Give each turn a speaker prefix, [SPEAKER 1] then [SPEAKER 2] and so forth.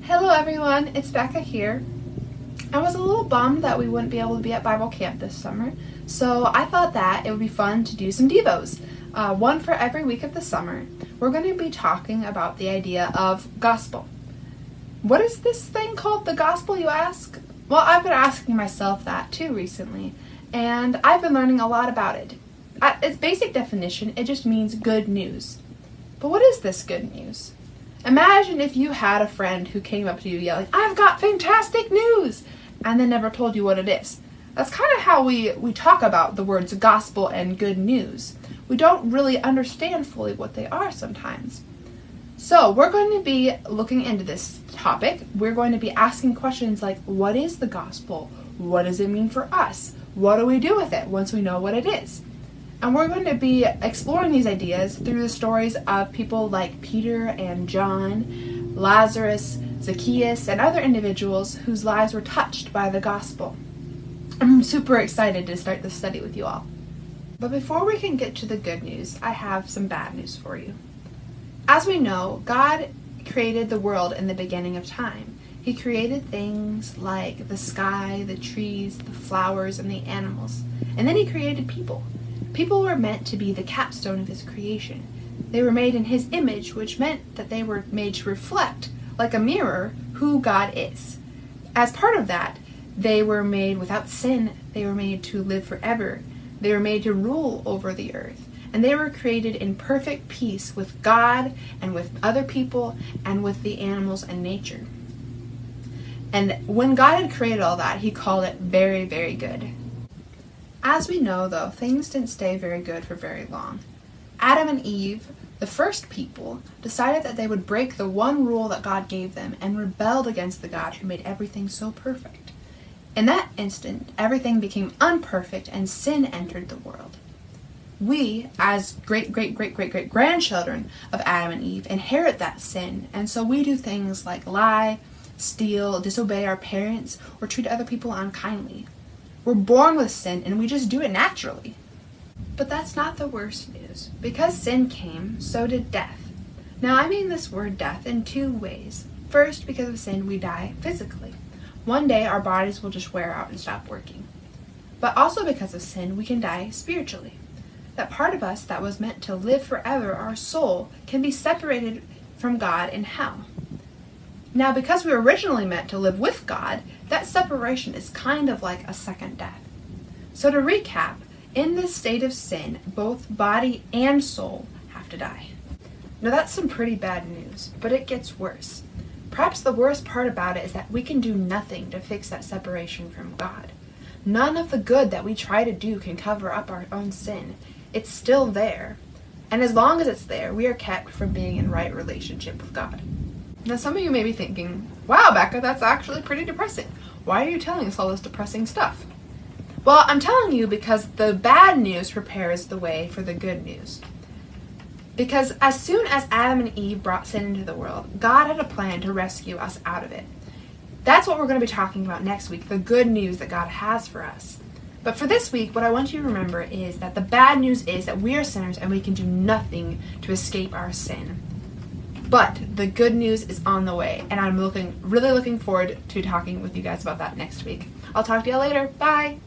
[SPEAKER 1] Hello everyone, it's Becca here. I was a little bummed that we wouldn't be able to be at Bible camp this summer, so I thought that it would be fun to do some Devos, one for every week of the summer. We're going to be talking about the idea of gospel. What is this thing called the gospel, you ask? Well, I've been asking myself that too recently, and I've been learning a lot about it. At its basic definition, it just means good news. But what is this good news? Imagine if you had a friend who came up to you yelling, "I've got fantastic news!" and then never told you what it is. That's kind of how we talk about the words gospel and good news. We don't really understand fully what they are sometimes. So we're going to be looking into this topic. We're going to be asking questions like, what is the gospel? What does it mean for us? What do we do with it once we know what it is? And we're going to be exploring these ideas through the stories of people like Peter and John, Lazarus, Zacchaeus, and other individuals whose lives were touched by the gospel. I'm super excited to start this study with you all. But before we can get to the good news, I have some bad news for you. As we know, God created the world in the beginning of time. He created things like the sky, the trees, the flowers, and the animals. And then he created people. People were meant to be the capstone of his creation. They were made in his image, which meant that they were made to reflect, like a mirror, who God is. As part of that, they were made without sin. They were made to live forever. They were made to rule over the earth. And they were created in perfect peace with God and with other people and with the animals and nature. And when God had created all that, he called it very, very good. As we know, though, things didn't stay very good for very long. Adam and Eve, the first people, decided that they would break the one rule that God gave them and rebelled against the God who made everything so perfect. In that instant, everything became unperfect and sin entered the world. We, as great-great-great-great-great-grandchildren of Adam and Eve, inherit that sin, and so we do things like lie, steal, disobey our parents, or treat other people unkindly. We're born with sin, and we just do it naturally. But that's not the worst news. Because sin came, so did death. Now, I mean this word death in two ways. First, because of sin, we die physically. One day, our bodies will just wear out and stop working. But also because of sin, we can die spiritually. That part of us that was meant to live forever, our soul, can be separated from God in hell. Now, because we were originally meant to live with God, that separation is kind of like a second death. So to recap, in this state of sin, both body and soul have to die. Now that's some pretty bad news, but it gets worse. Perhaps the worst part about it is that we can do nothing to fix that separation from God. None of the good that we try to do can cover up our own sin. It's still there. And as long as it's there, we are kept from being in right relationship with God. Now some of you may be thinking, wow, Becca, that's actually pretty depressing. Why are you telling us all this depressing stuff? Well, I'm telling you because the bad news prepares the way for the good news. Because as soon as Adam and Eve brought sin into the world, God had a plan to rescue us out of it. That's what we're going to be talking about next week, the good news that God has for us. But for this week, what I want you to remember is that the bad news is that we are sinners and we can do nothing to escape our sin. But the good news is on the way, and I'm really looking forward to talking with you guys about that next week. I'll talk to you all later. Bye!